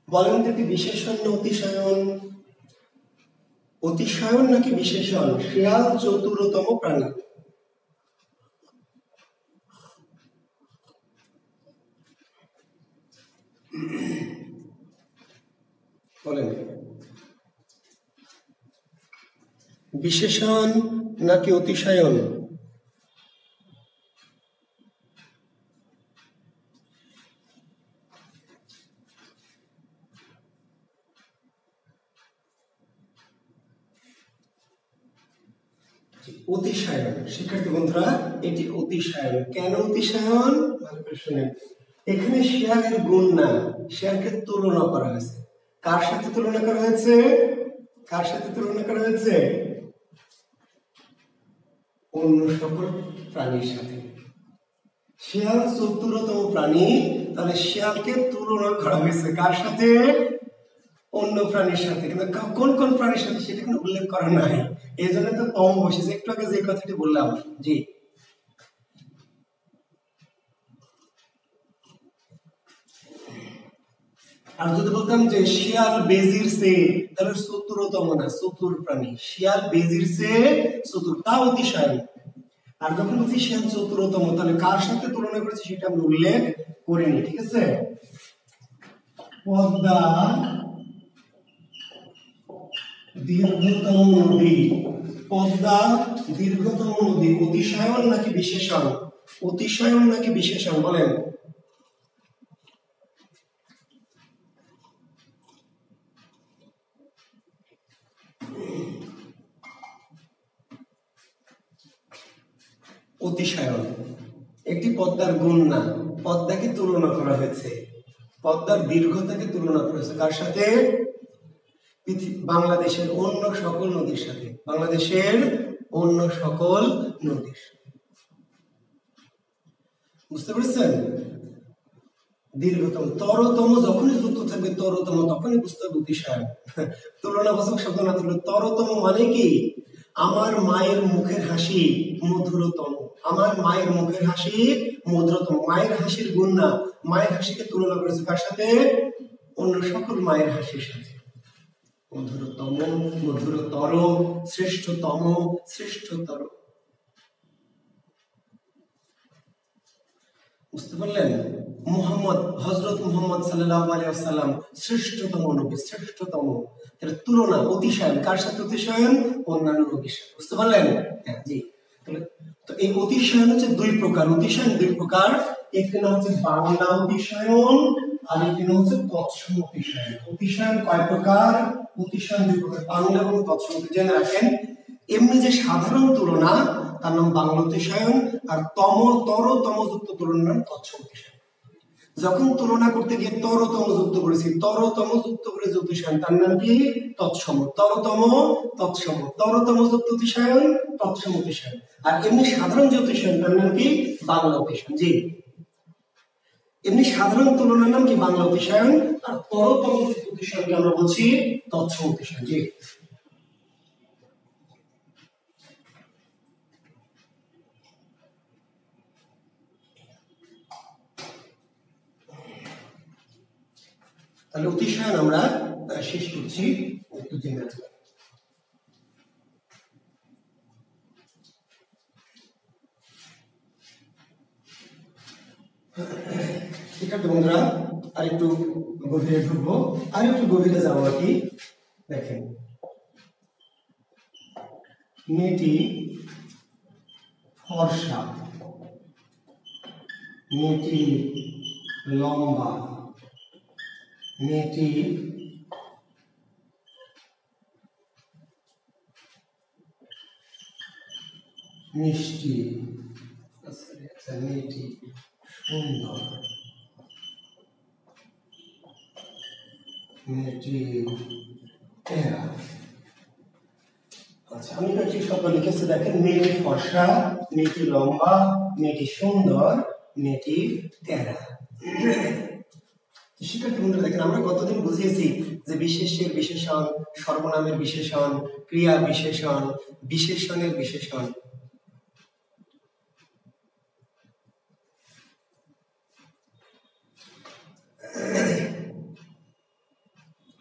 বলেন তো কি বিশেষণ না অতিশয়ন? অতিশয়ন নাকি বিশেষণ? শেয়াল চতুরতম প্রাণী, বলেন বিশেষণ নাকি অতিশয়ন? অতিশয়ন। শিক্ষার্থী বন্ধুরা এটি অতিশয়ন। কেন অতিশয়ন? শুনেন, এখানে শেয়ালের গুণ না, শেয়ালকে তুলনা করা হয়েছে। কার সাথে তুলনা করা হয়েছে? কার সাথে তুলনা করা হয়েছে? অন্য সকল প্রাণীর সাথে। শেয়াল চতুরতম প্রাণী, তাহলে শেয়ালকে তুলনা করা হয়েছে কার সাথে? অন্য প্রাণীর সাথে, কিন্তু কোন কোন প্রাণীর সাথে সেটা কিন্তু উল্লেখ করা নাই, এই জন্য তো তম বসেছে। একটু আগে যে কথাটি বললাম, জি আর যদি বলতাম যে শিয়াল বেজির চেয়ে, তাহলে চতুরতম না, চতুর প্রাণী। শিয়াল বেজির চেয়ে চতুর, তা অতিশয়। আর যখন বলছি শিয়াল চতুরতম, তাহলে কার সাথে তুলনা করেছি সেটা আমি উল্লেখ করিনি, ঠিক আছে? পদ্মা দীর্ঘতম নদী, পদ্মা দীর্ঘতম নদী, অতিশয়ন নাকি বিশেষণ? অতিশয়ন নাকি বিশেষণ, বলেন? অতিশয়ন। একটি পদ্মার গুণ না, পদ্মাকে তুলনা করা হয়েছে, পদ্মার দীর্ঘতাকে তুলনা করা হয়েছে কার সাথে? বাংলাদেশের অন্য সকল নদীর সাথে, বাংলাদেশের অন্য সকল নদীর। বুঝতে পেরেছেন? দীর্ঘতম, তরতম যখনই যুক্ত থাকবে তরতম তখনই বুঝতে হবে অতিশয়ন। তুলনাবাচক শব্দ না থাকলে তরতম মানে কি? আমার মায়ের মুখের হাসি মধুরতম, আমার মায়ের মুখের হাসি মধুরতম, মায়ের হাসির গুণ না, মায়ের হাসিকে তুলনা করেছে কার সাথে? অন্য সকল মায়ের হাসির সাথে। মধুরতম, মধুরতর, শ্রেষ্ঠতম, শ্রেষ্ঠতর। বুঝতে পারলেন? মুহাম্মদ, হযরত মুহাম্মদ সাল্লাল্লাহু আলাইহি ওয়াসাল্লাম শ্রেষ্ঠতম নবী, শ্রেষ্ঠতম। এর তুলনা অতিশয়ন, কার সাথে অতিশয়ন? অন্যান্য নবীর সাথে। বুঝতে পারলেন? হ্যাঁ, জি। তো এই অতিশয়ন হচ্ছে দুই প্রকার, অতিশয়ন দুই প্রকার। একটি নাম হচ্ছে বাংলা অতিশয়ন, আর একটি নাম হচ্ছে তৎসম অতিশয়ন। অতিশয়ন কয় প্রকার? অতিশয়ন দুই প্রকার, বাংলা এবং তৎসম। জেনে রাখেন, এমনি যে সাধারণ তুলনা তার নাম বাংলা অতিশয়ন, আর তরতম যুক্ত তুলনার নাম তৎসম অতিশয়ন। যখন তুলনা করতে গিয়ে তরতম যুক্ত করেছি, তরতম যুক্ত করে যে অতিশয়ন তার নাম কি? তৎসম। তরতম, তৎসম, তরতম যুক্ত অতিশয়ন তৎসম অতিশয়ন। আর এমনি সাধারণ যে অতিশয়ন তার নাম কি? বাংলা অতিশয়ন। জি, এমনি সাধারণ তুলনার নাম কি? বাংলা অতিশয়ন। আর তরতম যুক্ত অতিশয়নকে আমরা বলছি তৎসম অতিশয়ন। জি, তাহলে অতিশয়ন আমরা শেষ করছি, একটু জেনে রাখলাম। শিক্ষার্থী বন্ধুরা আর একটু গভীরে ঢুকবো, আর একটু গভীরে যাবো আর কি। দেখেন, মেয়েটি ফর্সা, মেয়েটি লম্বা, মেয়েটি মিষ্টি, মেয়েটি সুন্দর, মেয়েটি তেরা। আচ্ছা, আমি কয়েকটি শব্দ লিখেছি দেখেন, মেয়েটি ফর্সা, মেয়েটি লম্বা, মেয়েটি সুন্দর, মেয়েটি তেরা। শিক্ষার্থী বন্ধুরা দেখেন, আমরা গতদিন বুঝিয়েছি যে বিশেষ্যের বিশেষণ, সর্বনামের বিশেষণ, ক্রিয়া বিশেষণ, বিশেষণের বিশেষণ।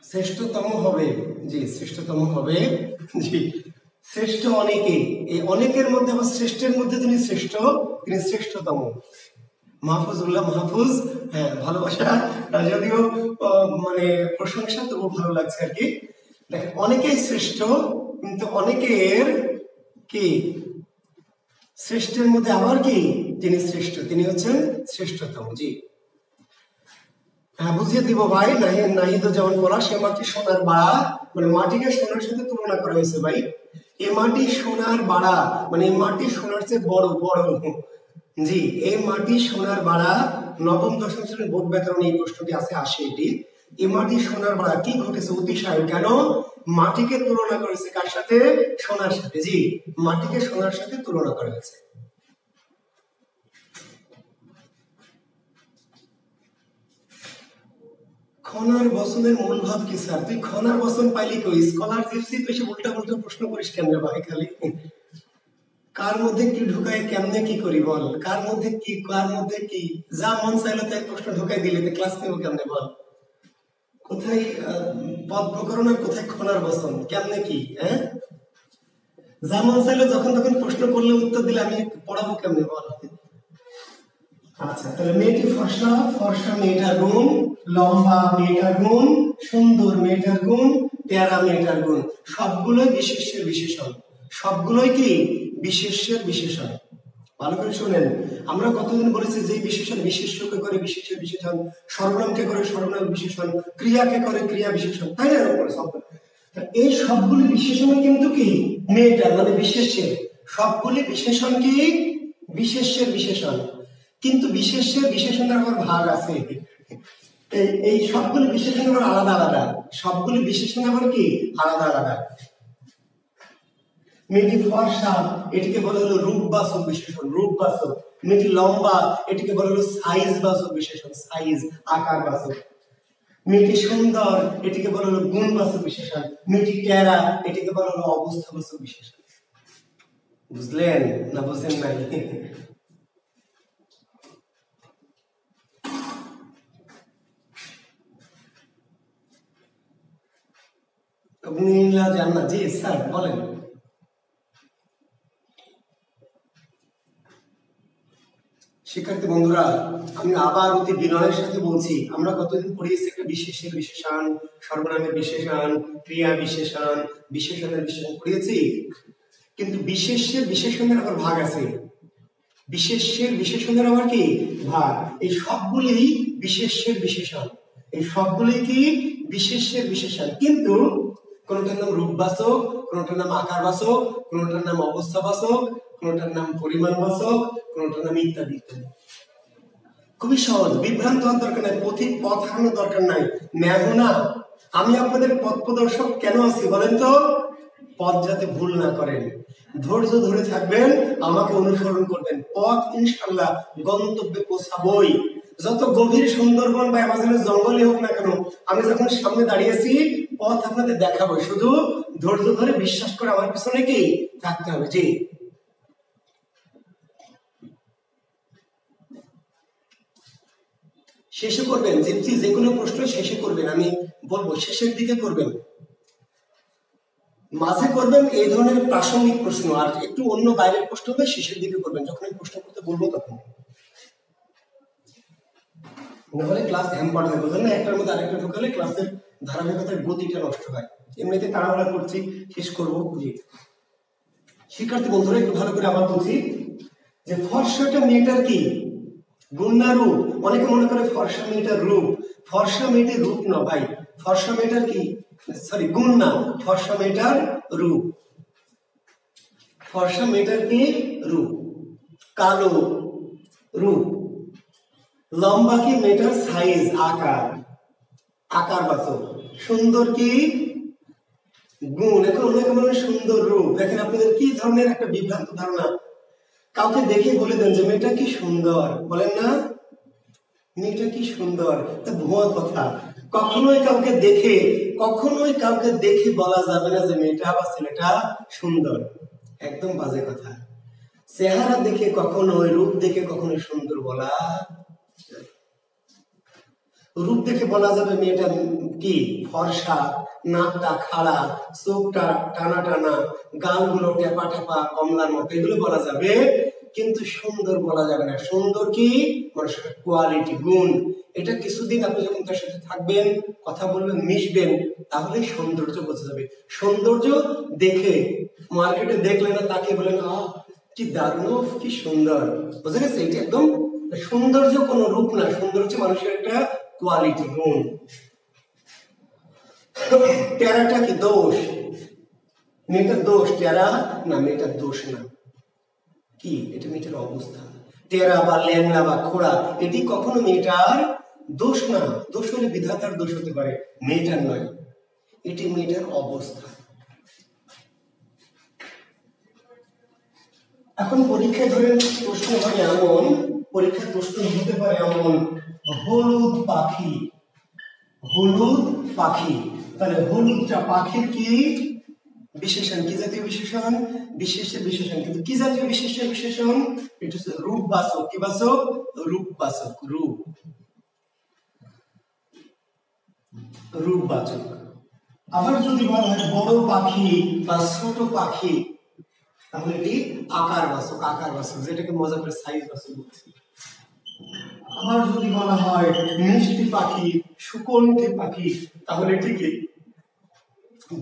শ্রেষ্ঠতম হবে, জি শ্রেষ্ঠতম হবে, জি শ্রেষ্ঠ অনেকে, এই অনেকের মধ্যে আবার শ্রেষ্ঠের মধ্যে তিনি শ্রেষ্ঠ, তিনি শ্রেষ্ঠতম। মাহফুজুল্লাহ মাহফুজ, হ্যাঁ ভালোবাসা, যদিও মানে প্রশংসা, তবু ভালো লাগছে আর কি। দেখেন, অনেকেই শ্রেষ্ঠ, কিন্তু অনেকের কি শ্রেষ্ঠের মধ্যে আবার কি যিনি শ্রেষ্ঠ, তিনি হচ্ছেন শ্রেষ্ঠতম। জি হ্যাঁ, বুঝিয়ে দিব ভাই। নাহিদ যেমন বলা, সে মাটি সোনার বাড়া, মানে মাটিকে সোনার সাথে তুলনা করা হয়েছে ভাই। এ মাটি সোনার বাড়া, মানে এই মাটি সোনার চেয়ে বড় বড়। জি, এই মাটি সোনার বাড়া, নবম দশম শ্রেণীর বোধ ব্যাকরণে এই প্রশ্নটি আছে, আসে এটি। এই মাটি সোনার বাড়া, কি ঘটেছে অতিশয়, কেন মাটিকে তুলনা করেছে কার সাথে? সোনার সাথে। জি, মাটিকে সোনার সাথে তুলনা করা হয়েছে। খনার বসনের মূল ভাব কি স্যার? তুই খনার বসন পাইলি কই? স্কলার জিপসি তো এসে উল্টা উল্টা প্রশ্ন করিস কেন রে ভাই? খালি কার মধ্যে কি ঢুকাই, কেমনে কি করি বল? কার মধ্যে কি, কার মধ্যে কি, যা মন চাইলো তাই প্রশ্ন ঢুকাই দিলে তো ক্লাস নেবো কেমনে বল? কোথায় পদ প্রকরণ আর কোথায় খনার বসন, কেমনে কি? হ্যাঁ, যা মন চাইলো যখন তখন প্রশ্ন করলে উত্তর দিলে আমি পড়াবো কেমনে বল? আচ্ছা, তাহলে মেয়েটি ফর্সা, ফর্সা মেয়েটার গুণ, লম্বা মেয়েটার গুণ, সুন্দর মেয়েটার গুণ, পেয়ারা মেয়েটার গুণ, সবগুলোই বিশেষ্যের বিশেষণ। সবগুলোই কি বিশেষ্যের বিশেষণ। ভালো করে শুনেন, আমরা কতদিন বলেছি যে বিশেষণ বিশেষ্যকে করে বিশেষের বিশেষণ, সর্বনামকে করে সর্বনাম বিশেষণ, ক্রিয়াকে করে ক্রিয়া বিশেষণ, তাই না? এই সবগুলি বিশেষণ কিন্তু কি মেয়েটার, মানে বিশেষ্যের। সবগুলি বিশেষণ কি বিশেষ্যের বিশেষণ, কিন্তু বিশেষ্যের বিশেষণের আবার ভাগ আছে। এই সবগুলি বিশেষণ আবার আলাদা আলাদা, সবগুলি বিশেষণ আবার কি আলাদা আলাদা। মেয়েটি ফর্সা, এটিকে বলা হলো রূপবাচক বিশেষণ, রূপবাচক। মেয়েটি লম্বা, এটিকে বলা হলো সাইজ বাচক বিশেষণ, সাইজ আকার বাচক। মেয়েটি সুন্দর, এটিকে বলা হলো গুণবাচক বিশেষণ। মেয়েটি টেরা, এটিকে বলা হলো অবস্থাবাচক বিশেষণ। বুঝলেন না বুঝলেন নাই? জান্নাত, জি স্যার বলেন। শিক্ষার্থী বন্ধুরা, আমি আবার অতি বিনয়ের সাথে বলছি, আমরা কতদিন পড়িয়েছি একটা বিশেষের বিশেষণ, সর্বনামের বিশেষণ, ক্রিয়া বিশেষণ, বিশেষণের বিশেষণ পড়িয়েছি, কিন্তু বিশেষের বিশেষণের আবার ভাগ আছে। বিশেষের বিশেষণের আবার কি ভাগ। এই সবগুলি বিশেষের বিশেষণ, এই সবগুলি কি বিশেষের বিশেষণ, কিন্তু কোনটার নাম রূপবাচক, কোনটার নাম আকারবাচক, কোনটার নাম অবস্থাবাচক, কোনটার নাম পরিমাণবাচক, কোনটার নাম ইত্যাদি ইত্যাদি। খুবই সহজ, বিভ্রান্ত হওয়ার দরকার নাই, পথ হারানোর দরকার নাই। ম্যাগো না, আমি আপনাদের পথ প্রদর্শক কেন আছি বলেন তো? পথ যাতে ভুল না করেন, ধৈর্য ধরে থাকবেন, আমাকে অনুসরণ করবেন, পথ ইনশাআল্লাহ গন্তব্যে পৌঁছাবই। যত গভীর সুন্দরবন বা অ্যামাজনের জঙ্গলে হোক না কেন, আমি যখন সামনে দাঁড়িয়েছি পথ আপনাদের দেখাবো, শুধু ধৈর্য ধরে বিশ্বাস করে আমার পিছনে কি থাকতে হবে। জি, শেষে করবেন, যে কোনো প্রশ্ন শেষে করবেন, আমি বলবো শেষের দিকে করবেন, মাঝে করবেন এই ধরনের প্রাসঙ্গিক প্রশ্ন, আর একটু অন্য বাইরের প্রশ্ন হলে শেষের দিকে করবেন, যখন আমি প্রশ্ন করতে বলবো তখন। নাহলে ক্লাস হ্যাম্পার হয়, বুঝলেন না? একটার মধ্যে আরেকটা ঢোকালে ক্লাসের ধারাবাহিকতার গতিটা নষ্ট হয়। এমনিতে তাড়াহুড়া করছি, শেষ করবো। জি শিক্ষার্থী বন্ধুরা একটু ভালো করে আবার বলছি যে ফর্সাটা মেয়েটার কি গুণ না রূপ? অনেকে মনে করে ফর্সা মেয়েটার রূপ, ফর্সা মেয়েটির রূপ না ভাই, ফর্সা মেয়েটার কি সরি গুণ না, ফর্সা মেয়েটার রূপ। ফর্সা মেয়েটার কি রূপ? কালো রূপ। লম্বা কি মেয়েটার সাইজ আকার, আকার বাচক। সুন্দর কি গুণ। এখন অনেকে বলেন সুন্দর রূপ। দেখেন আপনাদের কি ধরনের একটা বিভ্রান্ত ধারণা। কাউকে দেখে বলে দেন যে মেয়েটা কি সুন্দর, বলেন না মেয়েটা কি সুন্দর, তা ভুয়া কথা। কখনোই কাউকে দেখে বলা যাবে না যে মেয়েটা বা ছেলেটা সুন্দর, একদম বাজে কথা। চেহারা দেখে কখনোই, রূপ দেখে কখনোই সুন্দর বলা, রূপ দেখে বলা যাবে মেয়েটা কি ফর্সা, নাকটা খাড়া, চোখটা টানা টানা, গালগুলো টেপা টেপা কমলার মতো, এগুলো বলা যাবে, কিন্তু সুন্দর বলা যাবে না। সুন্দর কি মানুষের কোয়ালিটি, গুণ। এটা কিছুদিন আপনি যখন তার সাথে থাকবেন, কথা বলবেন, মিশবেন, তাহলে সৌন্দর্য বোঝা যাবে। সৌন্দর্য দেখে মার্কেটে দেখলে না তাকে বলেন আহ কি দারুণ, কি সুন্দর, বুঝা গেছে? এটা একদম সৌন্দর্য কোনো রূপ না, সৌন্দর্য মানুষের একটা কোয়ালিটি, গুণ। টেরাটা কি দোষ? মেয়েটার দোষ টেরা না, মেয়েটার দোষ না, কি এটা মেয়েটার অবস্থা। টেরা বা ল্যাংড়া বা খোড়া এটি কখনো মেয়েটার দোষ না। দোষ হলে বিধাতার দোষ হতে পারে, মেয়েটার নয়, এটি মেয়েটার অবস্থা। এখন পরীক্ষায় ধরেন প্রশ্ন হয় এমন, পরীক্ষায় প্রশ্ন হতে পারে এমন, হলুদ পাখি, হলুদ পাখি, তাহলে হলুদটা পাখির কি বিশেষণ? কি জাতীয় বিশেষণ? বিশেষের বিশেষণ। কিন্তু কি জাতীয় বিশেষের বিশেষণ? এটা হচ্ছে রূপবাচক। কি বাচক? রূপবাচক, রূপ, রূপবাচক। আবার যদি বলা হয় বড় পাখি বা ছোট পাখি, তাহলে এটি আকারবাচক, আকারবাচক, যেটাকে মজা করে সাইজ বাচক বলছি। আবার যদি বলা হয় মিষ্টি পাখি, সুকণ্ঠী পাখি, তাহলে এটি কি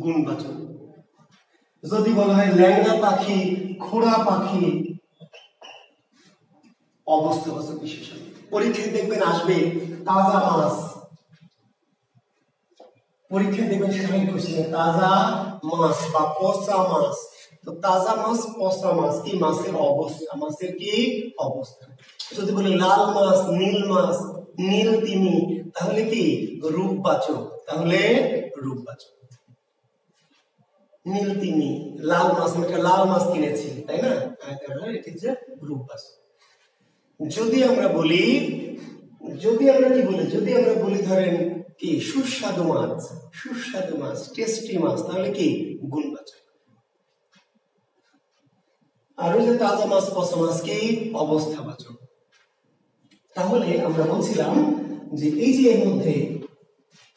গুণবাচক। যদি বলা হয় ল্যাংড়া পাখি, খোড়া পাখি, অবস্থাবাচক বিশেষণ। পরীক্ষায় দেখবেন আসবে তাজা মাছ, পরীক্ষায় দেখবেন সেখানে কোশ্চেন তাজা মাছ বা পচা মাছ। তো তাজা মাছ, পচা মাছ, কি মাছের অবস্থা, মাছের কি অবস্থা। যদি বলে লাল মাছ, নীল মাছ, নীল তিমি, তাহলে কি রূপবাচক, তাহলে রূপবাচক। নীল তিমি, লাল মাছ, আমি একটা লাল মাছ কিনেছি, তাই না, এটি হচ্ছে রূপবাচক। যদি আমরা বলি, যদি আমরা কি বলি, যদি আমরা বলি ধরেন কি সুস্বাদু মাছ, সুস্বাদু মাছ, টেস্টি মাছ, তাহলে কি গুণবাচক। আর ওই যে তাজা মাছ, পচা মাছ কি অবস্থাবাচক। তাহলে আমরা বলছিলাম যে এই যে এর মধ্যে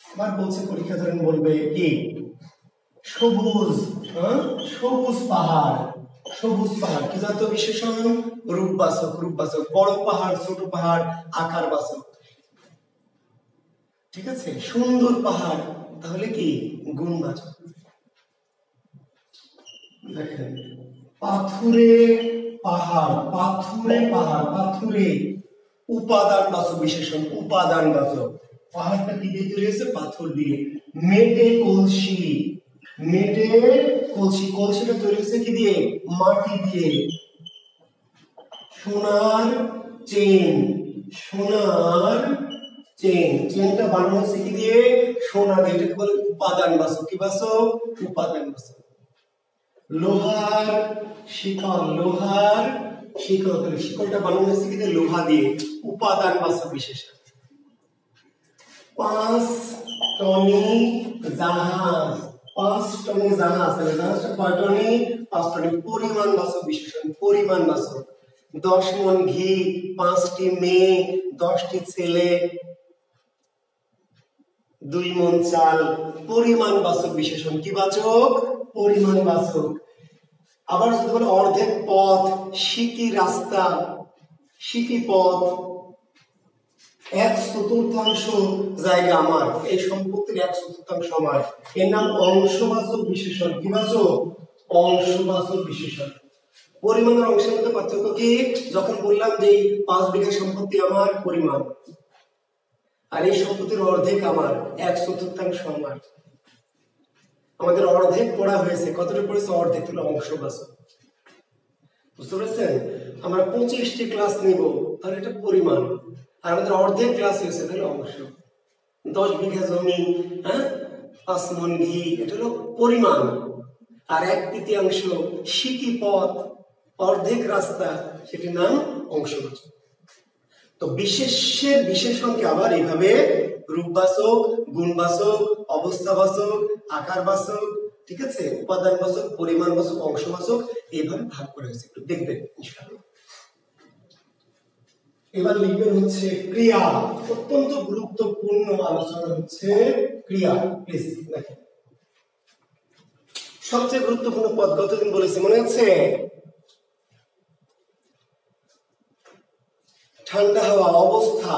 আবার বলছে পরীক্ষা ধরেন বলবে কি সবুজ, সবুজ পাহাড়, সবুজ পাহাড় কি জাতীয় বিশেষণ? রূপবাচক, রূপবাচক। বড় পাহাড়, ছোট পাহাড়, আকারবাচক। ঠিক আছে, সুন্দর পাহাড়, তাহলে কি গুণবাচক। দেখেন পাথুরে পাহাড়, পাথুরে পাহাড়, পাথুরে উপাদানবাচক বিশেষণ, উপাদানবাচক। পাহাড়টা কি দিয়ে তৈরি হয়েছে? পাথর দিয়ে। মেটে কলসি, মেটে কলসি, কলসিটা তৈরি হয়েছে কি দিয়ে? মাটি দিয়ে। সোনার চেন, সোনার চেন, চেনটা বানানো হচ্ছে কি দিয়ে? সোনা দিয়ে। এটাকে বলে উপাদানবাচক। কি বাচক? উপাদানবাচক। লোহার শিকল, লোহার শিকল, শিকলটা বানানো হচ্ছে কি দিয়ে? লোহা দিয়ে। উপাদানবাচক বিশেষণ। 5 টনি জাহাজ, 5 টনি জাহাজ, তাহলে জাহাজটা কয় টনি? 5 টনি। পরিমাণবাচক বিশেষণ, পরিমাণবাচক। 10 মণ ঘি, 5টি মেয়ে, 10টি ছেলে, 2 মণ চাল, পরিমাণবাচক বিশেষণ। কি বাচক? পরিমাণবাচক। আবার যদি বলে অর্ধেক পথ, সিকি রাস্তা, সিকি পথ, 1/4 জায়গা আমার, এই সম্পত্তির 1/4 আমার, এর নাম অংশবাচক বিশেষণ। কি বাচক? অংশবাচক বিশেষণ। পরিমাণ আর অংশের মধ্যে পার্থক্য কি? যখন বললাম যে 5 বিঘা সম্পত্তি আমার পরিমাণ, আর এই সম্পত্তির অর্ধেক আমার, 1/4 আমার। আমাদের অর্ধেক পড়া হয়েছে, কতটা পড়েছে? অর্ধেক, হলো অংশবাচক। বুঝতে পেরেছেন? আমরা 25টি ক্লাস নিব, তাহলে এটা পরিমাণ, আর আমাদের অর্ধেক ক্লাস হয়েছে, তাহলে অংশ। 10 বিঘা জমি, হ্যাঁ, 5 মণ ঘি, এটা হলো পরিমাণ। আর 1/3 সিকি পথ, অর্ধেক রাস্তা, সেটির নাম অংশবাচক। তো বিশেষ্যের বিশেষণকে আবার এইভাবে রূপবাচক, গুণবাচক, অবস্থাবাচক, আকারবাচক, ঠিক আছে, উপাদানবাচক, পরিমাণবাচক, অংশবাচক, এইভাবে ভাগ করা হয়েছে। একটু দেখবেন ইনশাআল্লাহ। এবার লিখবেন হচ্ছে ক্রিয়া। অত্যন্ত গুরুত্বপূর্ণ আলোচনা হচ্ছে ক্রিয়া। প্লিজ দেখেন, সবচেয়ে গুরুত্বপূর্ণ পদ গতদিন বলেছি, মনে আছে? ঠান্ডা হাওয়া, অবস্থা,